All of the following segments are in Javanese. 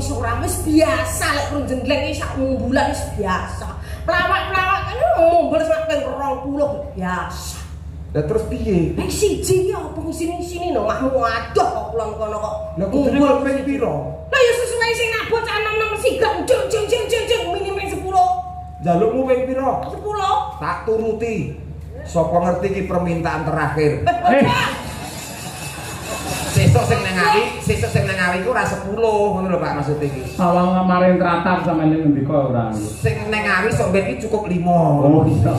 iki ora wis biasa lek kurang jenggleng iki sak bulan wis biasa. Pelawak-pelawak kan mumbul sak ping 20 biasa. Lah terus piye? Siji ya apa sini-sini no makmu adoh kok kulon kono kok. Lah kudune kok ping pira? Lah ya sesuai sing nak bocah nom-nom sigap jeng minimum 10. Jalukmu ping pira? 10. Tak turuti. Sapa ngerti iki permintaan terakhir. Sesuk sing nang awi ku ora 10 ngono lho Pak maksud iki. Sawang maring tratap sampeyan ning ngendika ora. Sing nang awi sok ben iki cukup 5. Oh iya.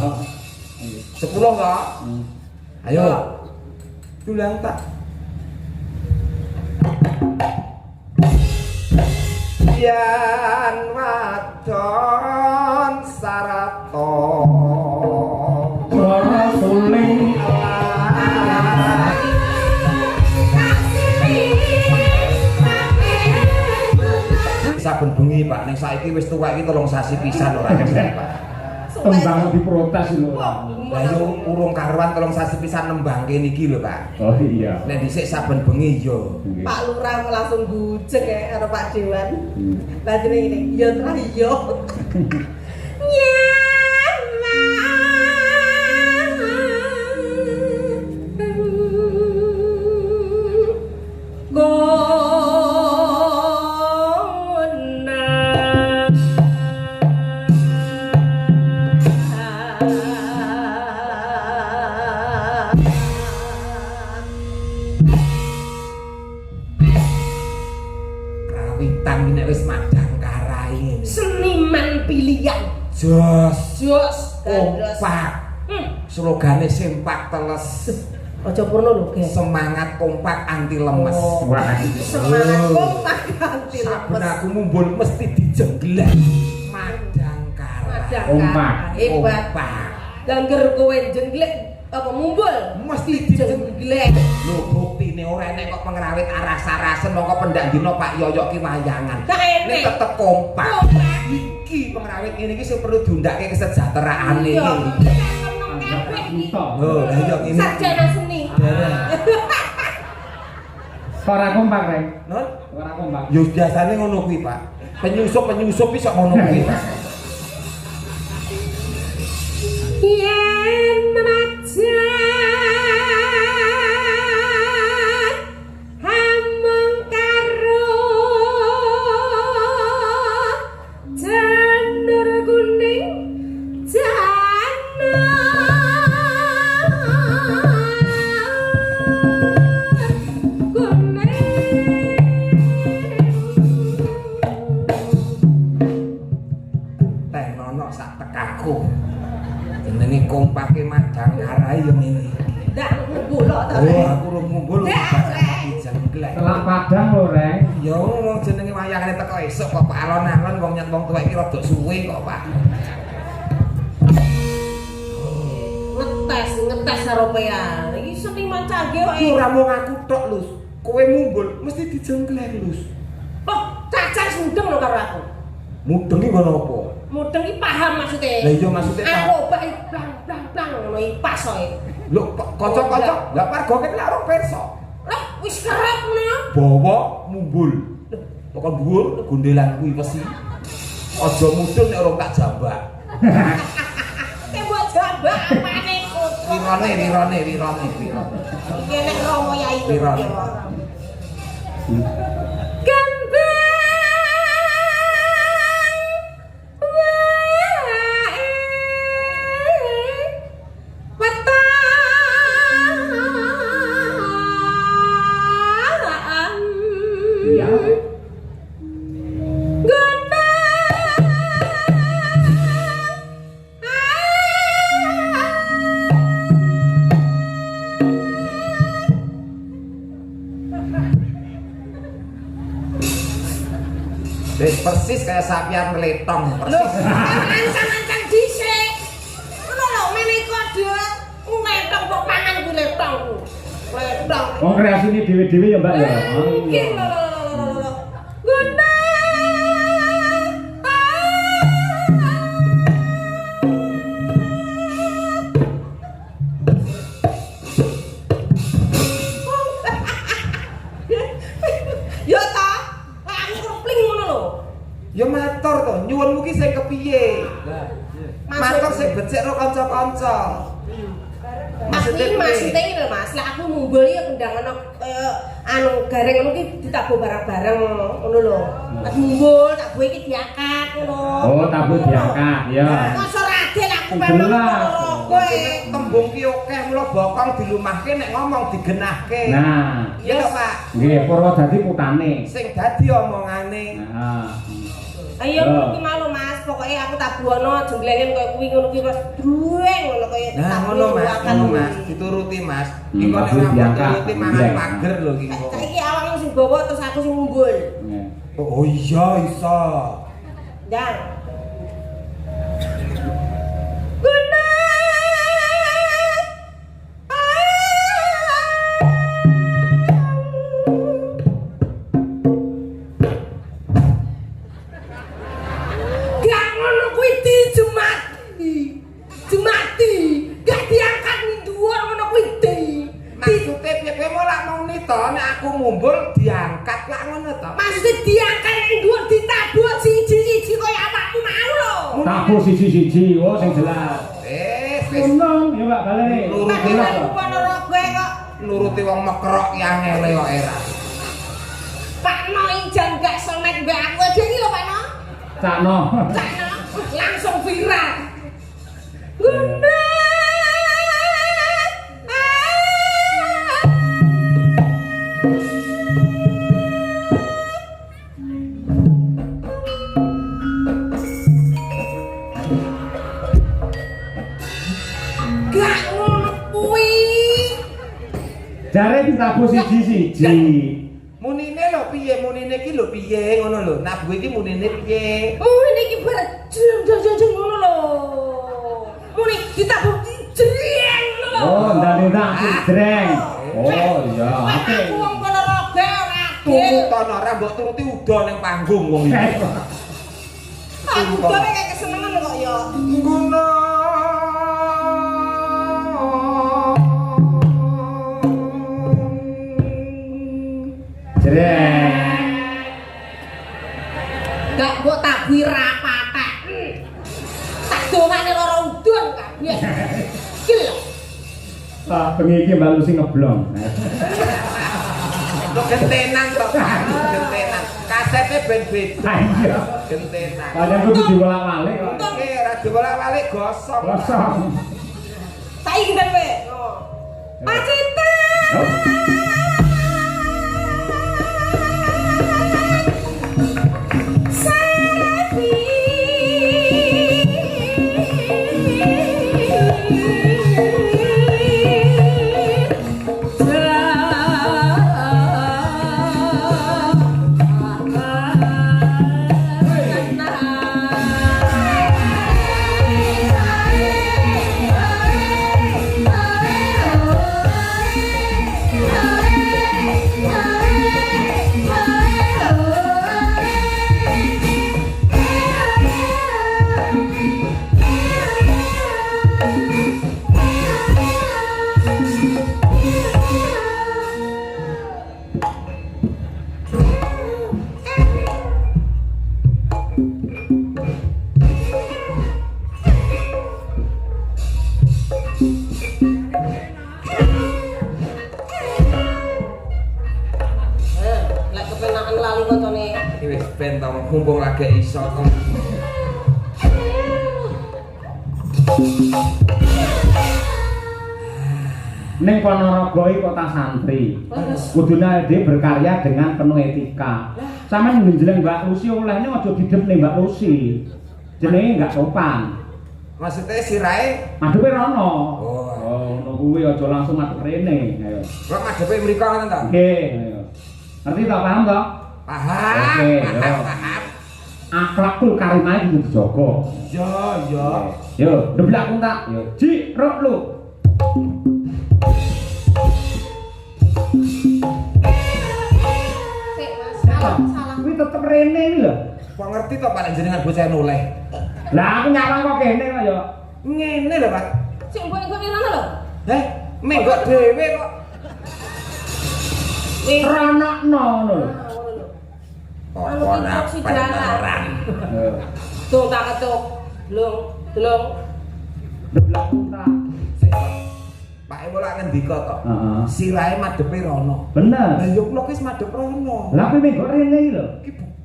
10 kok. Ayo. Tulang tak. Yan wadon sarato. Ora suling saben bengi Pak ning saiki wis tuwek iki 3 sasi pisan ora kesel Pak. tembang diprotes lho. Lah yo urung karuan 3 sasi pisan nembangke niki lho Pak. Oh iya. Nek dhisik saben bengi yo. Pak Lurah langsung gujeg ya karo Pak Dewan. Lah jenenge ngene, ya tra iya. Seniman pilihan jos kompak slogane sempak teles aja purno lho guys semangat kompak anti lemes Wah semangat kompak anti lemes saben aku mumbul mesti dijenggleng madang karai kompak hebat langgar kowe jengglek apa mumbul mesti dijenggleng lho buktine ora enek kok pengrawit aras-arasen mongko pendak dina Pak Yoyo ki wayangan nek tetep kompak iki pengrawit ngene iki sing perlu diundhake kesejahteraane iki oh lah yo ngene sarjana seni ora kompak rek non ora kompak yo biasane ngono kuwi Pak penyusup iso ngono kuwi Pak yen macan hamung karo janur kuning janur kuning teh nono sak tekaku jenenge kompake madang karai yo ngene ndak ngumpul to oh aku rung ngumpul dijengglek telak padang lho rek yo wong jenenge wayangane teko esuk kok Pak alon-alon wong nyet wong tuwek iki rada suwe kok Pak ngetes Eropean iki seniman canggih kok ora mung aku tok Lus kowe mumbul mesti dijengglek Lus oh cacar sudeng lho karo aku mudeng iki ngono apa mudeng iki paham maksudnya lah iya maksudnya aku obak blang ngono iki pas kok lho kanca-kanca lah warga kene lak ora perso lah wis kerep ngono bawa mumbul pokok dhuwur gondelan kuwi wesi aja mudeng nek ora tak jambak tembok jambak apane kutu wirone iki nek romo yai Wirone. persis kayak sapian meletong persis. Ancang-ancang dhisik. Ngono lho mene kode metong kok pangan ku letong ku. Letong. Wong kreasine dhewe-dhewe ya, Mbak ya. Iki lho. Guna. Yo ta, aku kepling ngono lho. Ya matur to, nyuwunmu ki sing kepiye? Matur sing becik karo kanca-kanca. Maksudnya ini lho Mas, lah aku mumbul ya kendang ana anu gareng ngono ki ditabuh bareng-bareng ngono lho. Pas mumbul tabuh iki diangkat ngono. Oh, tabuh diangkat, ya. Masa radel aku memang kowe. Tembung ki akeh mula bokong dilumahke nek ngomong digenahke. Nah, iya to Pak. nggih Purwodadi putane. Sing dadi omongane. Nah. Ayo ngono ki mau Mas, pokoke aku tabuhno jenglengen koyo kuwi ngono ki Mas. Drueng ngono koyo. Nah, ngono Mas, dituruti Mas. Iki nek ora dituruti mangan pager lho iki kok. Saiki awakmu sing bawa terus aku sing mumbul. Oh iya iso. Dan aku mumbul diangkat lak ngono to. maksudnya diangkat ning dhuwur ditabuh siji-siji koyo awakmu mau lho. Tabuh siji-siji, oh sing jelas. Wis. Unung, ya Pak Bale. Nuruti Ponorogo kok. Nuruti wong mekrok ki angele kok era. Pak No injan gak somet mbak aku aja iki lho Pak No. Cakno. Cakno langsung viral. Guna. Jare ditabuh siji-siji. Munine lho piye? Munine ki lho piye ngono lho. Nabuh iki munine piye? Munine iki bar jeng ngono lho. Muni ditabuh jreng ngono lho. Oh, ndak jreng. Oh iya. Aku wong Ponorogo ora adil. Turutan ora mbok turuti uda ning panggung wong iki. Aku dhewe kayak kesenengan kok ya. Ngono. Gak mbok tabuhi rapatek. Tak dongane lara udun kabeh. Iki lho. Pak bengi iki Mbak Lucy ngeblong. Lo gentenan to, Pak. Gentenan. Kasete ben beda. Iya. Gentenan. Padahal kudu diwolak-walik kok. Oke, ra dibolak-balik gosong. Kosong. Saiki kan kowe. Pak Cinta. Wis ben to mumpung lagi iso to. Ning Ponorogo iki kota santri. Kudune dhewe berkarya dengan penuh etika. Sampeyan njenjleng Mbak Lucy olehne aja didepne Mbak Lucy. Jenenge enggak sopan. Maksudnya sirahe Madhepe rono. Oh. Ngono kuwi aja langsung madhep rene. Ayo. kok madhepe mriko ngoten to? Nggih, ayo. Ngerti to, paham to? Paham. Oke, Paham. Akhlakul karimah kudu dijaga. Yo yo. Yo, ndeblak kuntak. Yo, Ji, rok lu. Sik Mas, salah. Kuwi tetep rene iki lho. Kok ngerti to Pak jenengan bocah noleh? Lah aku nyawang kok kene kok yo. Ngene lho Pak. Sik mbok ngene lho. Menggok dhewe kok. Ranakno ngono lho. Ora peneran. Tuh tak ketuk. Delong. Deblak putra. Pak Ewo lak ngendika to. Heeh. Sirahe madhepe rono. Bener. Lah yo kula wis madhep rono. Lah kowe mengko rene iki lho.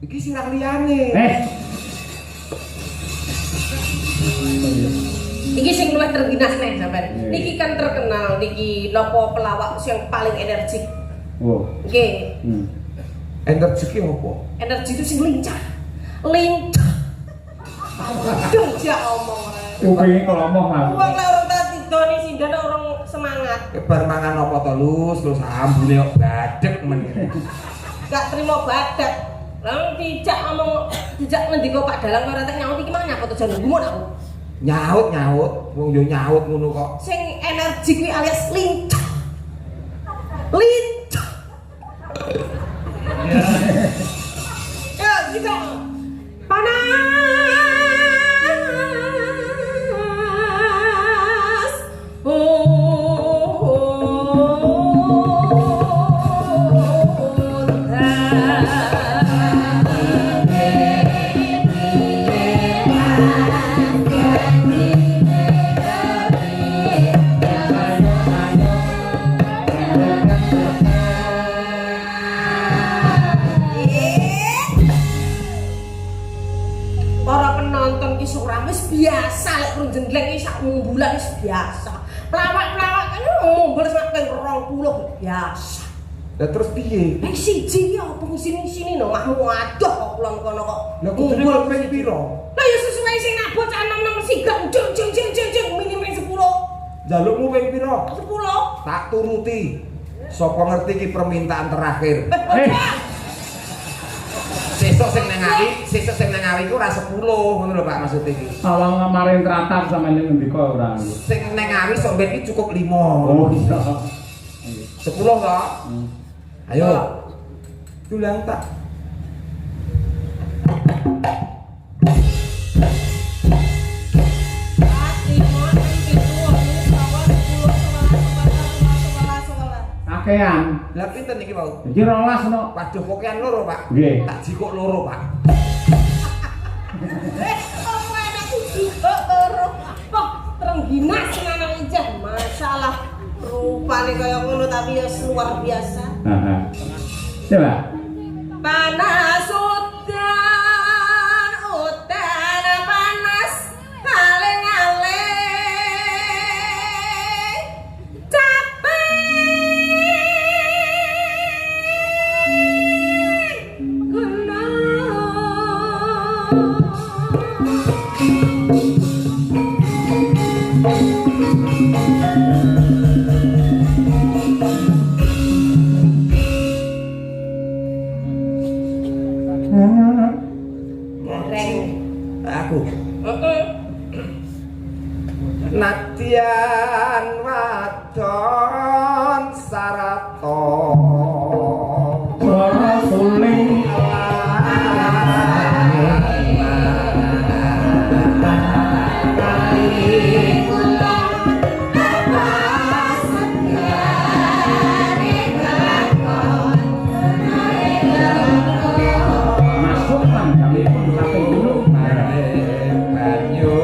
Iki sirah liyane. Iki sing luwih terginas nih sampean. Niki kan terkenal niki nopo pelawak yang paling energik. Oh. Nggih. Energi ki opo? Energi itu sing lincah. Lincah. Kerja omong. Kupinge ngomong Mas. Wong lek orang tak tidoni sindan orang semangat. Bar mangan apa to terus ambune kok badhek men. Gak terima badak. Lah dijak ngomong dijak ngendika Pak Dalang ora tak nyaut iki mang nyapa to jan gumun aku. Nyaut. Wong yo nyaut ngono kok. Sing energi kuwi alias lincah. Lincah. Ya, gitu. Panas. Para penonton ki suram wis biasa lek urung jenggleng iki sak bulan wis biasa. Pelawak-pelawak kan ngumpul sak ping 20 biasa. Lah terus piye? Siji ya apa sini no mahmu adoh kok kulon kono kok. Lah kudune ping pira? Lah ya sesuai sing nak bocah nom-nom sigak jeng minimal 10. Jalukmu ping pira? 10. Tak turuti. Sapa ngerti iki permintaan terakhir. Sesuk sing nang awi ku ora 10 ngono lho Pak maksud iki. Awang maring tratap sampeyan ngendika ora. Sing nang awi sok ben iki cukup 5. Oh iya. 10 to? Ayo. Tulang tak. Kakean. Lah pinten iki mau? Iki 12 no. Waduh kokean loro, Pak. Nggih. Tak jikok loro, Pak. Apa enak jikok loro? Kok terengginas nang ijah. Masalah rupane kaya ngono tapi ya luar biasa. Heeh. Coba. Panas udan panas aling-aling capek Aku. Nadyan wadon sarato Ora suling masuk lan kami pun sampai dulu. banyu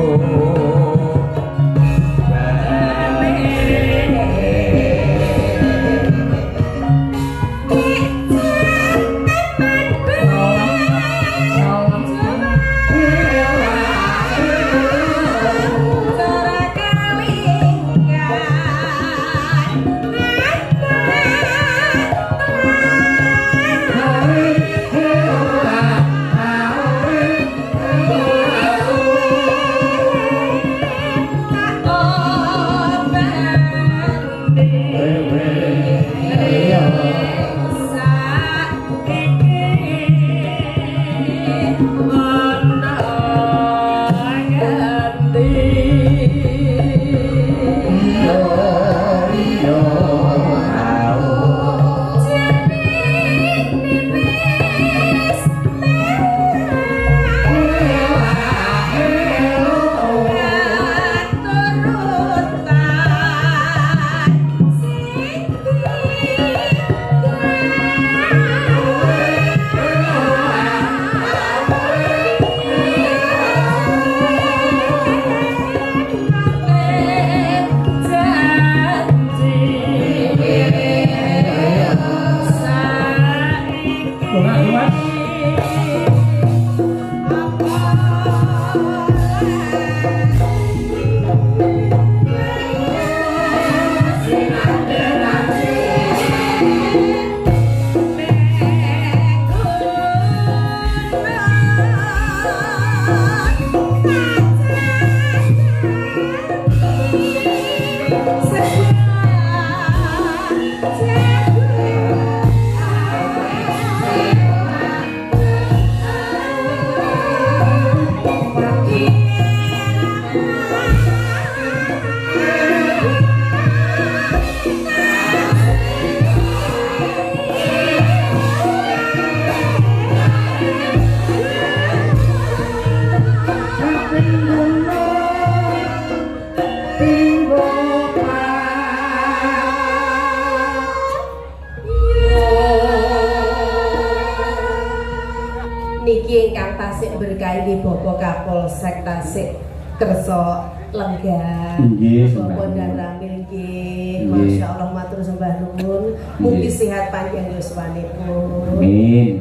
niki ingkang tasik berkahi nggih Bapak Kapolsek Tasik Kersa Lenggah. Nggih, Bapak dan Ramil nggih. Masyaallah matur sembah nuwun. Mugi sehat panjang yuswanipun. Amin.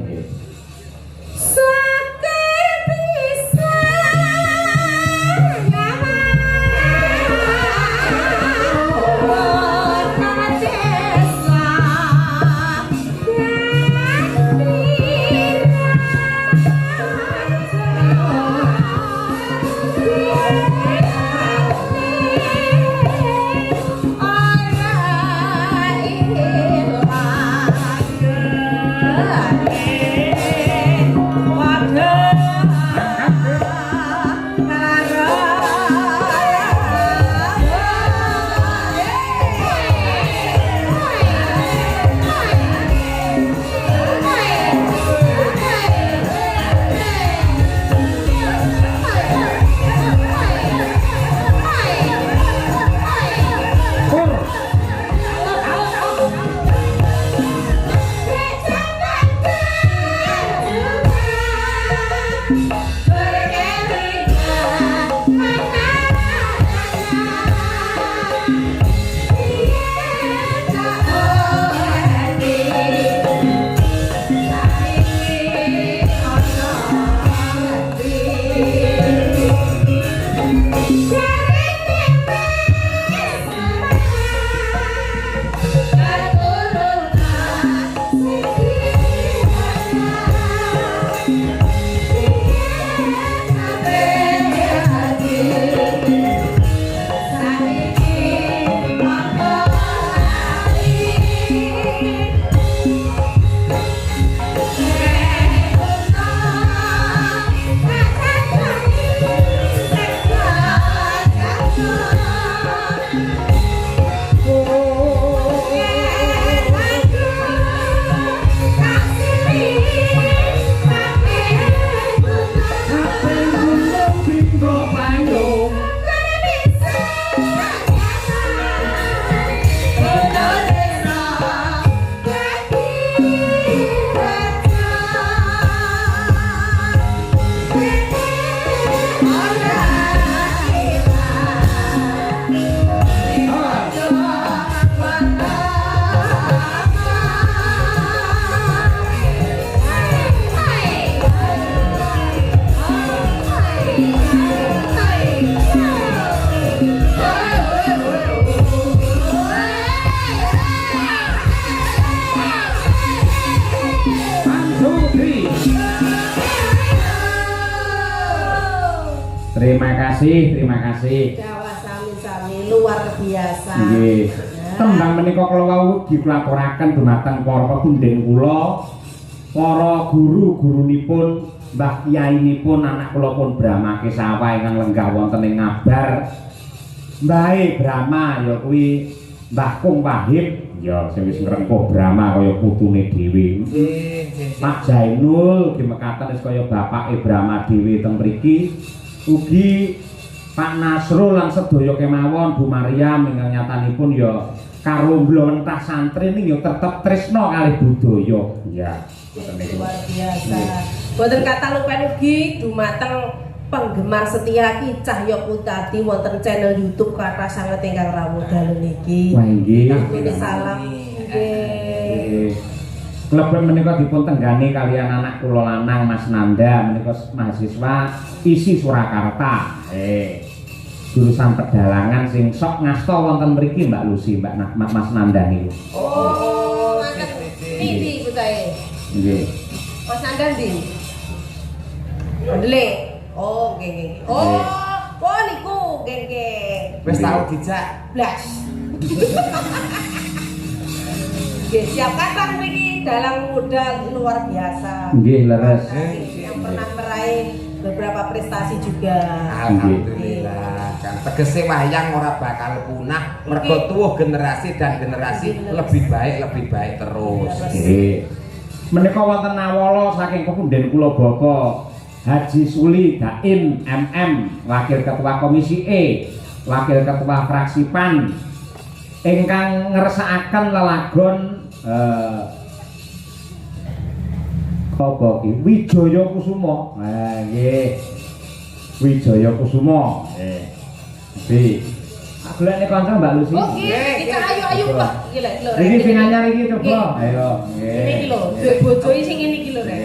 Terima kasih. Jawa sami-sami luar biasa. Nggih. Tembang menika kula wau diplaturaken dumateng para pepundhen kula, para guru-gurunipun, mbah kiyainipun anak kula pun Brahma Kesawa ingkang lenggah wonten ing Ngabar. Mbahe Brahma ya kuwi Mbah Kung Wahib, ya sing wis ngrengkuh Brahma kaya putune dhewe. Pak Jainul ki mekaten wis kaya bapake Brahma dhewe teng mriki. Ugi Pak Nasrul lan sedaya kemawon Bu Maryam ingkang nyatanipun ya karo mblonthah santri ning ya tetep tresna kalih budaya. Ya, luar biasa. Boten kata lupen ugi dumateng penggemar setia Ki Cahya Putati wonten channel YouTube kathah sanget ingkang rawuh dalu niki. Wah nggih. Salam nggih. Kleben menika dipun tenggani kalian anak kula lanang Mas Nanda menika mahasiswa isi Surakarta. Jurusan pedalangan sing sok ngasta wonten mriki Mbak Lucy, Mas Nanda niku. Oh, ngaten. Ndi putahe? Nggih. Mas Nanda ndi? Ndele. Oh, nggih. Oh, niku nggih. Wis tau dijak. Blas. Nggih, siap kathah mriki dalang muda luar biasa. Nggih, leres. Yang pernah meraih beberapa prestasi juga. Alhamdulillah. Kan tegese wayang ora bakal punah mergo tuwuh generasi dan generasi lebih baik terus. Nggih. Menika wonten awala saking pepundhen kula Bapak Haji Suli Daim MM, Wakil Ketua Komisi E, Wakil Ketua Fraksi PAN ingkang ngersakaken lelagon Apa iki? Wijaya Kusuma. Nah, nggih. Wijaya Kusuma. Nggih. Di golekne kanca Mbak Lucy. Oh nggih, kita ayu-ayu kok. Iki lho. Iki sing anyar iki coba. Ayo, nggih. Ini iki lho, duwe bojo sing ngene iki lho, Rek.